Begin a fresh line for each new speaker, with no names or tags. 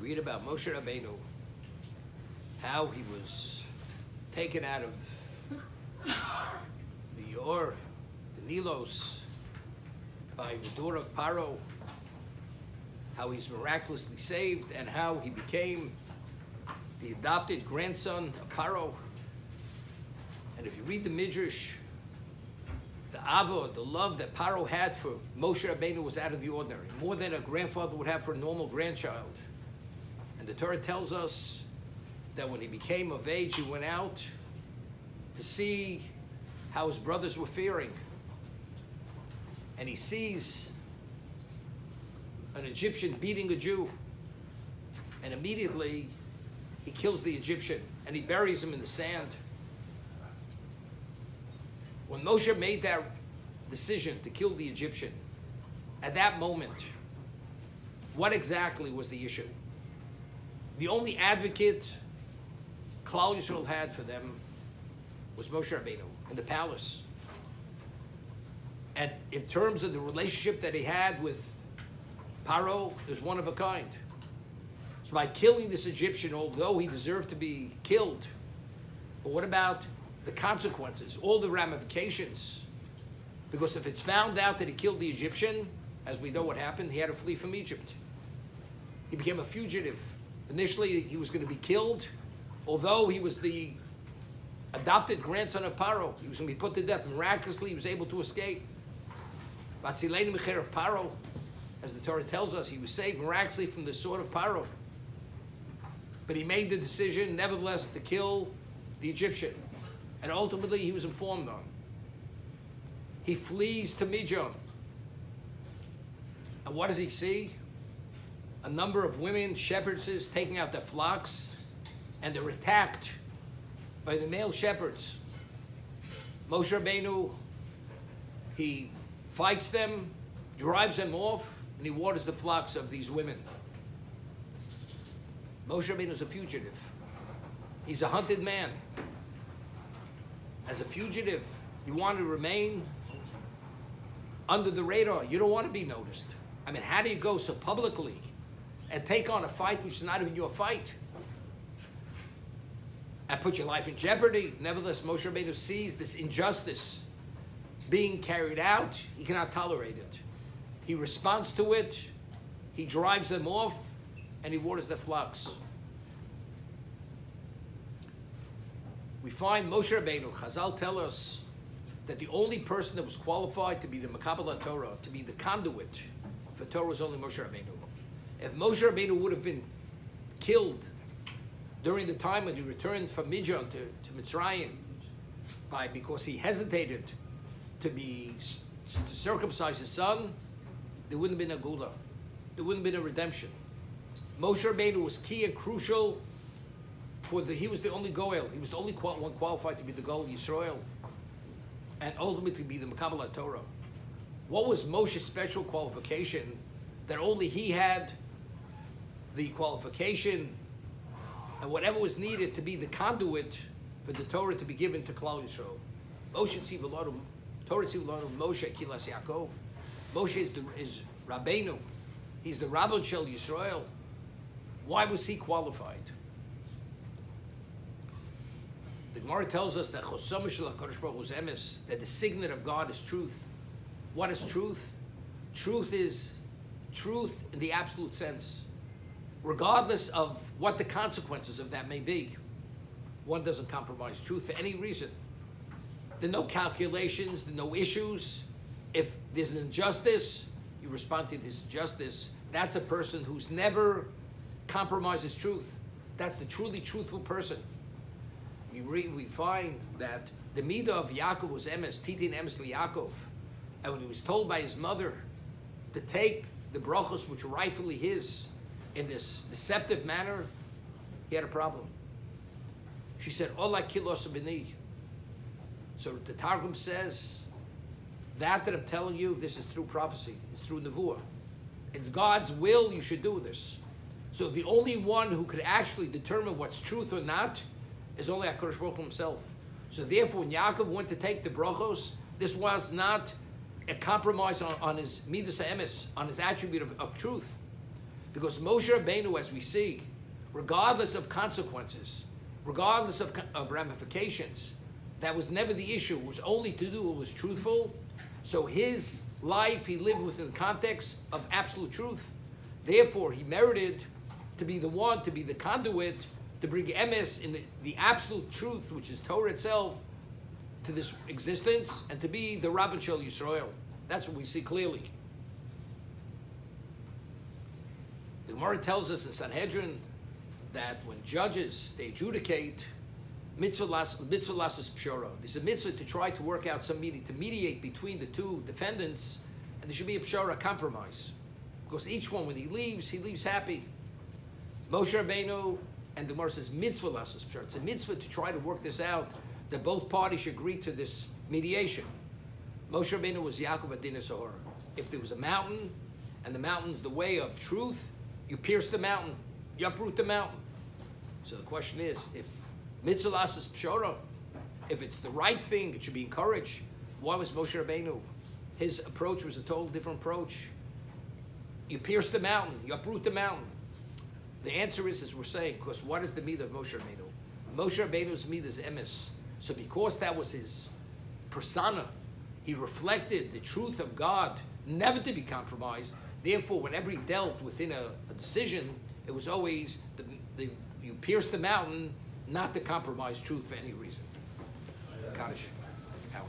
We read about Moshe Rabbeinu, how he was taken out of the Or, the Nilos, by the daughter of Paro, how he's miraculously saved, and how he became the adopted grandson of Paro. And if you read the Midrash, the avod, the love that Paro had for Moshe Rabbeinu was out of the ordinary, more than a grandfather would have for a normal grandchild. And the Torah tells us that when he became of age, he went out to see how his brothers were faring. And he sees an Egyptian beating a Jew. And immediately, he kills the Egyptian and he buries him in the sand. When Moshe made that decision to kill the Egyptian, at that moment, what exactly was the issue? The only advocate Klal Yisrael had for them was Moshe Rabbeinu in the palace. And in terms of the relationship that he had with Paro, it was one of a kind. So by killing this Egyptian, although he deserved to be killed, but what about the consequences, all the ramifications? Because if it's found out that he killed the Egyptian, as we know what happened, he had to flee from Egypt. He became a fugitive. Initially, he was going to be killed, although he was the adopted grandson of Paro. He was going to be put to death. Miraculously, he was able to escape. Batzileni Mecher of Paro, as the Torah tells us, he was saved miraculously from the sword of Paro. But he made the decision, nevertheless, to kill the Egyptian. And ultimately, he was informed on. He flees to Midian. And what does he see? A number of women, shepherdesses, taking out their flocks, and they're attacked by the male shepherds. Moshe Rabbeinu, he fights them, drives them off, and he waters the flocks of these women. Moshe Rabbeinu is a fugitive. He's a hunted man. As a fugitive, you want to remain under the radar. You don't want to be noticed. I mean, how do you go so publicly and take on a fight which is not even your fight and put your life in jeopardy? Nevertheless, Moshe Rabbeinu sees this injustice being carried out. He cannot tolerate it. He responds to it. He drives them off, and he waters their flocks. We find Moshe Rabbeinu, Chazal tell us that the only person that was qualified to be the Makabel Torah, to be the conduit for Torah, was only Moshe Rabbeinu. If Moshe Rabbeinu would have been killed during the time when he returned from Midian to Mitzrayim, because he hesitated to circumcise his son, there wouldn't have been a Gula. There wouldn't have been a redemption. Moshe Rabbeinu was key and crucial he was the only Goel. He was the only one qualified to be the Goel of Yisrael and ultimately be the Makabel Torah. What was Moshe's special qualification that only he had the qualification and whatever was needed to be the conduit for the Torah to be given to Klal Yisrael? Moshe received a lot of Torah, received a lot of Moshe, Kilas Yaakov. Moshe is Rabbeinu. He's the Rabbon Shel Yisrael. Why was he qualified? The Gemara tells us that that the signet of God is truth. What is truth? Truth is truth in the absolute sense. Regardless of what the consequences of that may be, one doesn't compromise truth for any reason. There are no calculations, there are no issues. If there's an injustice, you respond to this injustice. That's a person who's never compromises truth. That's the truly truthful person. We find that the midah of Yaakov was emes, titin emes liYaakov. And when he was told by his mother to take the brachos which were rightfully his in this deceptive manner, he had a problem. She said, Ola kilos b'ni. So the Targum says, that I'm telling you, this is through prophecy. It's through nevuah. It's God's will you should do this. So the only one who could actually determine what's truth or not is only HaKadosh Baruch Hu himself. So therefore, when Yaakov went to take the brachos, this was not a compromise on his midas ha'emes, on his attribute of truth. Because Moshe Rabbeinu, as we see, regardless of consequences, regardless of ramifications, that was never the issue. It was only to do what was truthful. So his life, he lived within the context of absolute truth. Therefore, he merited to be the one, to be the conduit, to bring emes in the absolute truth, which is Torah itself, to this existence, and to be the Rabban Shel Yisrael. That's what we see clearly. The Gemara tells us in Sanhedrin that when judges, they adjudicate, mitzvah lasses pshara. There's a mitzvah to try to work out some meeting, to mediate between the two defendants, and there should be a pshara, a compromise. Because each one, when he leaves happy. Moshe Rabbeinu, and the Gemara says mitzvah lasses pshara. It's a mitzvah to try to work this out, that both parties agree to this mediation. Moshe Rabbeinu was Yaakov Adina Sahara. If there was a mountain, and the mountain's the way of truth, you pierce the mountain, you uproot the mountain. So the question is, if mitzvah lasses pshara, if it's the right thing, it should be encouraged. Why was Moshe Rabbeinu? His approach was a total different approach. You pierce the mountain, you uproot the mountain. The answer is, as we're saying, because what is the meat of Moshe Rabbeinu? Moshe Rabbeinu's meat is emes. So because that was his persona, he reflected the truth of God, never to be compromised. Therefore, whenever he dealt within a decision, it was always, you pierce the mountain, not to compromise truth for any reason. Kaddish. Howard.